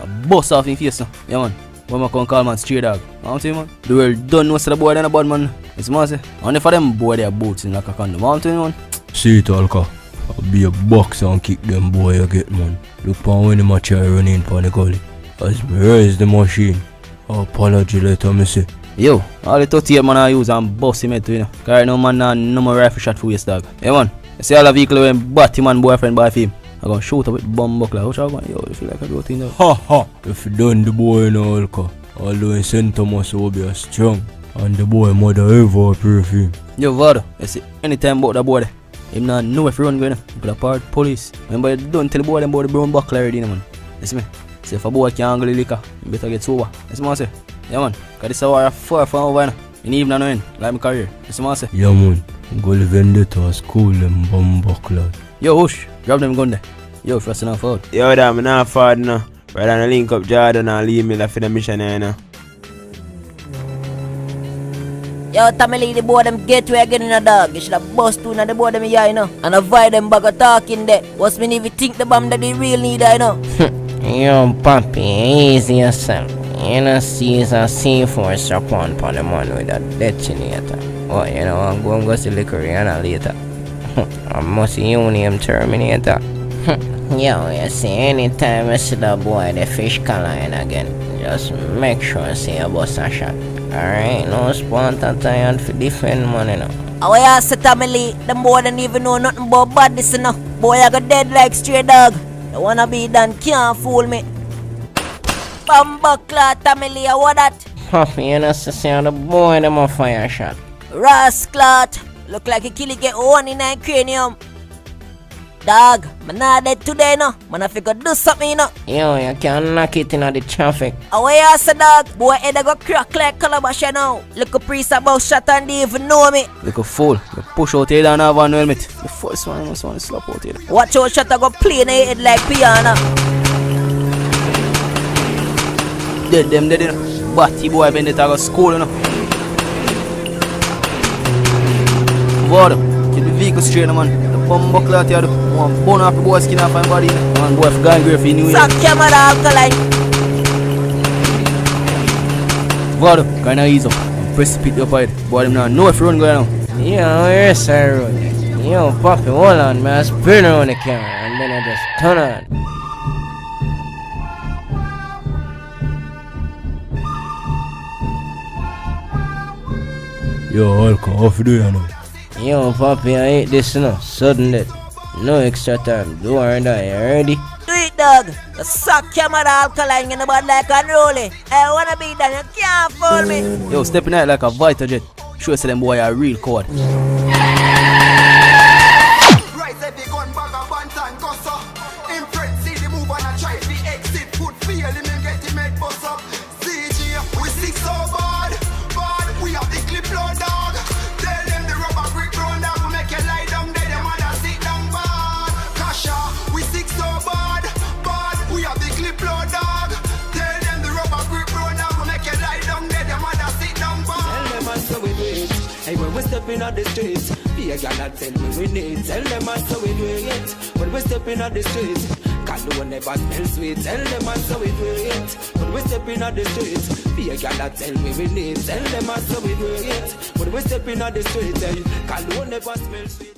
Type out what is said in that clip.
I bust off in face now. Yeah man. When I come call man straight dog. I want to man. The world done know the boy then a bad man. It's man say. Only for them boy they are boots in like a condom. I want to man. See it Alka. I'll be a boxer and kick them boy you get man. Look upon when the match I run in for the gully. As me raise the machine. Apology later me say. Yo, all the 30 man I use and bust him head to you know. Cause no man no more rifle shot for waste dog. Yeah man. You see all the vehicle when batty man boyfriend by him. I'm gonna shoot up with bomb buckler. What you want? Yo, you feel like a good thing now? Ha ha! If you done the boy in Alka, although in St. Thomas will be strong. And the boy mother ever pray for him. Yo, Vado, you see, anytime about that boy there, him not know if you run going on. You could have part police. Remember, you don't tell the boy them about the brown buckler already, man. You see me? See, if a boy can't angle the liquor, you better get sober. You see what I say? Yeah, man. Because this is war far from over now. In the evening, knowing, like my career. You see what I say? Yeah, man. Go live vendetta school them bomb buckler. Yo, hush. Grab them gun there. Yo, first enough out. Yo, damn, I'm not forward now. Right on the link up Jordan and leave me for the mission here now. Yo, Tamale, the boy them get where again in a dog. You should have bust two and the boy them here, you know. And avoid them bag of talking there. What's me if you think the bomb that they real need, you know? Yo, papi, easy yourself. You know, see a C4 upon the man with a detonator. Oh, you know, I'm going to go see liquor later. I must union Terminator. Yo, you see, anytime I see the boy, the fish line again, just make sure I see a bust a shot. Alright, no spontan time for defend money, you know. Oh, yeah, say Tamale, them boy don't even know nothing about badness, you know. Boy, I got dead like straight dog. The wanna be done can't fool me. Bumbuckler, Tamale, what that? Puffy, you know, see how the boy them a fire shot. Rasclat, look like a killer get one in that cranium. Dog, man not dead today, no. Man I figure do something, you know. Yo, you can knock it in the traffic. Away you say dog, boy head a go crack like calabash now. Look a priest about shot and they even know me. Look a fool. You push out here and have an helmet. The first one must want to slap out here. Watch out shot a go play in the head like piano. Dead them dead, you know. Batty boy bend it, I go school, you know. Vado, keep the vehicle straight, man. The bomb buckler out here, one bone off the boy's skin off my body. Man, boy, if going great for New Year. Suck camera alkaline. Vado, kind of ease up. Precipitate up ahead. Boy, them now know if you run going now. Yo, where's I run? Yo, Puffy, hold on, man. I spin around the camera and then I just turn on. Yo, Alka, off do you know? Yo, Puffy, I hate this, you know. Sudden death. No extra time. Do I die? You ready? Do it, dog. The suck camera alkaline in the bad like unruly. I wanna be done, you can't fool me. Yo, stepping out like a Vita jet. Show us them boy a real coward. Hey, when we stepping on the streets, be a gal that tell me we need. Tell them so we do it. When we stepping on the streets, can't do never smell sweet. Tell them so we do it. When we stepping on the streets, be a gal that tell me we need. Tell them so we do it. When we stepping on the streets, can't do never smell sweet.